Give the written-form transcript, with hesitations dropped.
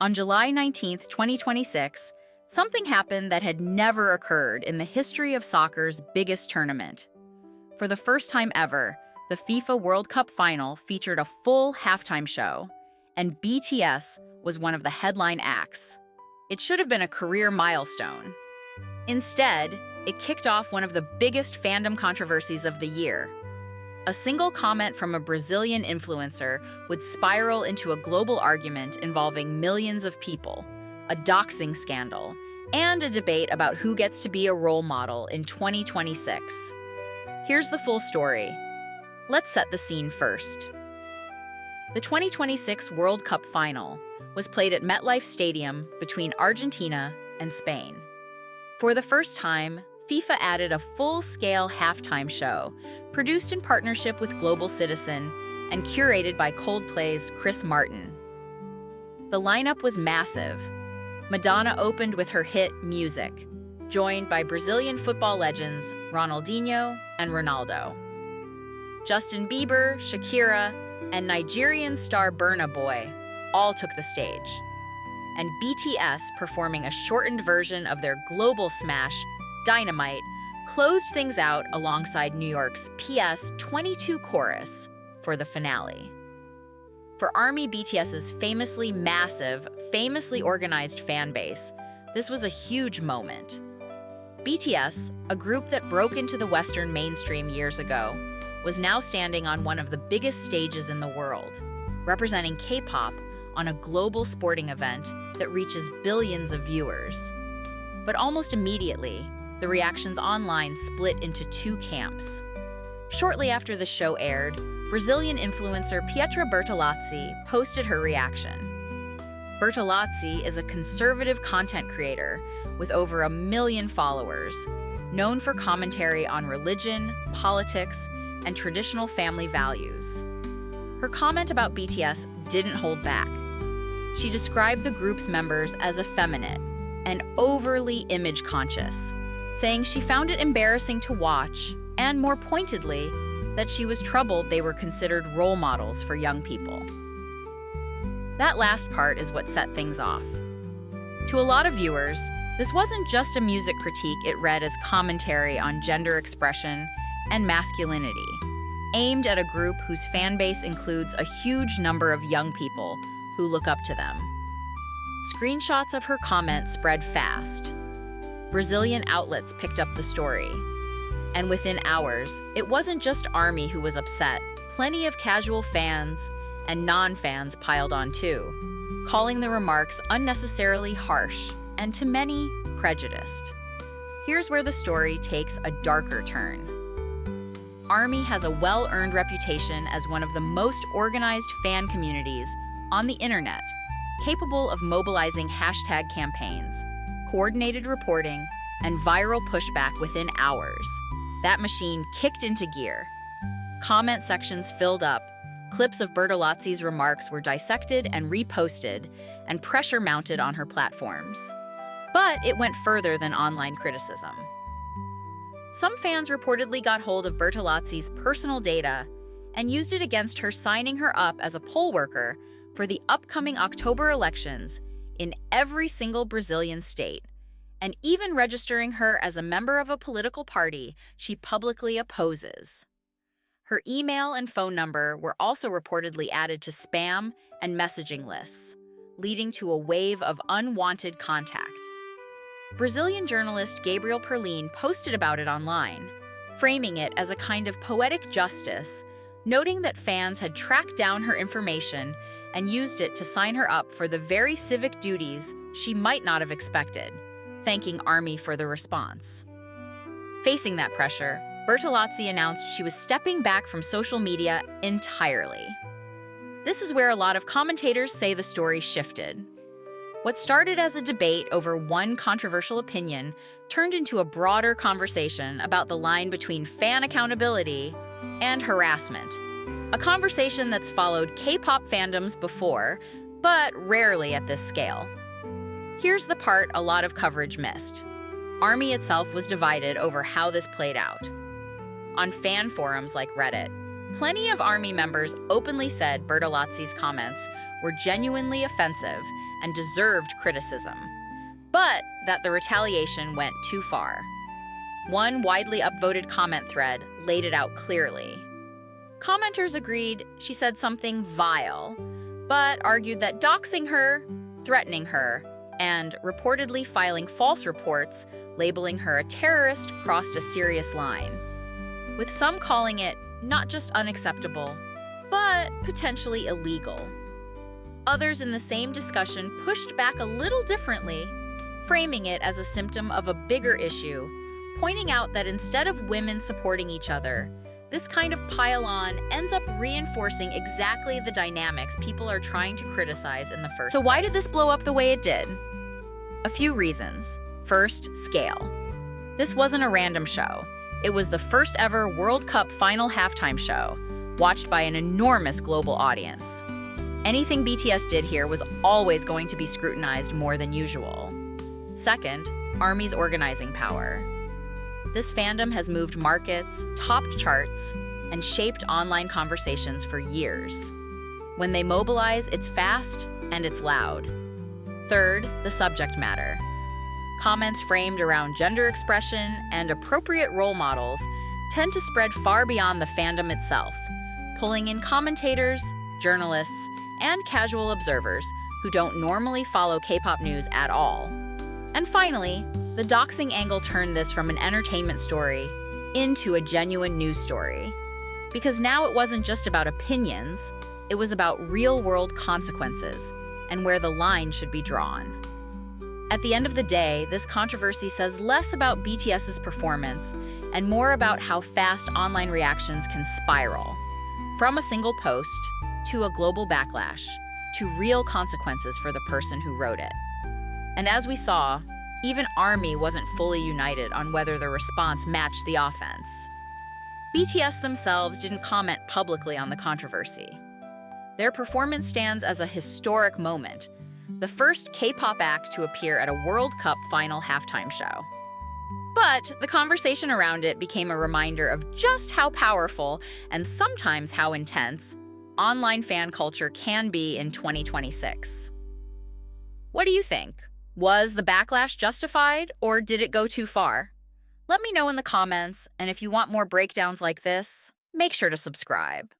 On July 19, 2026, something happened that had never occurred in the history of soccer's biggest tournament. For the first time ever, the FIFA World Cup final featured a full halftime show, and BTS was one of the headline acts. It should have been a career milestone. Instead, it kicked off one of the biggest fandom controversies of the year. A single comment from a Brazilian influencer would spiral into a global argument involving millions of people, a doxing scandal, and a debate about who gets to be a role model in 2026. Here's the full story. Let's set the scene first. The 2026 World Cup final was played at MetLife Stadium between Argentina and Spain. For the first time, FIFA added a full-scale halftime show, produced in partnership with Global Citizen and curated by Coldplay's Chris Martin. The lineup was massive. Madonna opened with her hit Music, joined by Brazilian football legends Ronaldinho and Ronaldo. Justin Bieber, Shakira, and Nigerian star Burna Boy all took the stage, and BTS, performing a shortened version of their global smash, Dynamite, closed things out alongside New York's PS22 chorus for the finale. For ARMY BTS's famously massive, famously organized fan base, this was a huge moment. BTS, a group that broke into the Western mainstream years ago, was now standing on one of the biggest stages in the world, representing K-pop on a global sporting event that reaches billions of viewers. But almost immediately, the reactions online split into two camps. Shortly after the show aired, Brazilian influencer Pietra Bertolazzi posted her reaction. Bertolazzi is a conservative content creator with over 1 million followers, known for commentary on religion, politics, and traditional family values. Her comment about BTS didn't hold back. She described the group's members as effeminate and overly image-conscious, saying she found it embarrassing to watch, and more pointedly, that she was troubled they were considered role models for young people. That last part is what set things off. To a lot of viewers, this wasn't just a music critique, it read as commentary on gender expression and masculinity, aimed at a group whose fan base includes a huge number of young people who look up to them. Screenshots of her comment spread fast. Brazilian outlets picked up the story. And within hours, it wasn't just ARMY who was upset. Plenty of casual fans and non-fans piled on too, calling the remarks unnecessarily harsh and, to many, prejudiced. Here's where the story takes a darker turn. ARMY has a well-earned reputation as one of the most organized fan communities on the internet, capable of mobilizing hashtag campaigns, coordinated reporting, and viral pushback within hours. That machine kicked into gear. Comment sections filled up, clips of Bertolazzi's remarks were dissected and reposted, and pressure mounted on her platforms. But it went further than online criticism. Some fans reportedly got hold of Bertolazzi's personal data and used it against her, signing her up as a poll worker for the upcoming October elections in every single Brazilian state, and even registering her as a member of a political party she publicly opposes. Her email and phone number were also reportedly added to spam and messaging lists, leading to a wave of unwanted contact. Brazilian journalist Gabriel Perlin posted about it online, framing it as a kind of poetic justice, noting that fans had tracked down her information and used it to sign her up for the very civic duties she might not have expected, thanking ARMY for the response. Facing that pressure, Bertolazzi announced she was stepping back from social media entirely. This is where a lot of commentators say the story shifted. What started as a debate over one controversial opinion turned into a broader conversation about the line between fan accountability and harassment. A conversation that's followed K-pop fandoms before, but rarely at this scale. Here's the part a lot of coverage missed. ARMY itself was divided over how this played out. On fan forums like Reddit, plenty of ARMY members openly said Bertolazzi's comments were genuinely offensive and deserved criticism, but that the retaliation went too far. One widely upvoted comment thread laid it out clearly. Commenters agreed she said something vile, but argued that doxing her, threatening her, and reportedly filing false reports labeling her a terrorist crossed a serious line, with some calling it not just unacceptable, but potentially illegal. Others in the same discussion pushed back a little differently, framing it as a symptom of a bigger issue, pointing out that instead of women supporting each other, this kind of pile-on ends up reinforcing exactly the dynamics people are trying to criticize in the first place. So why did this blow up the way it did? A few reasons. First, scale. This wasn't a random show. It was the first ever World Cup final halftime show, watched by an enormous global audience. Anything BTS did here was always going to be scrutinized more than usual. Second, ARMY's organizing power. This fandom has moved markets, topped charts, and shaped online conversations for years. When they mobilize, it's fast and it's loud. Third, the subject matter. Comments framed around gender expression and appropriate role models tend to spread far beyond the fandom itself, pulling in commentators, journalists, and casual observers who don't normally follow K-pop news at all. And finally, the doxing angle turned this from an entertainment story into a genuine news story. Because now it wasn't just about opinions, it was about real-world consequences and where the line should be drawn. At the end of the day, this controversy says less about BTS's performance and more about how fast online reactions can spiral, from a single post to a global backlash to real consequences for the person who wrote it. And as we saw, even ARMY wasn't fully united on whether the response matched the offense. BTS themselves didn't comment publicly on the controversy. Their performance stands as a historic moment, the first K-pop act to appear at a World Cup final halftime show. But the conversation around it became a reminder of just how powerful, and sometimes how intense, online fan culture can be in 2026. What do you think? Was the backlash justified, or did it go too far? Let me know in the comments, and if you want more breakdowns like this, make sure to subscribe.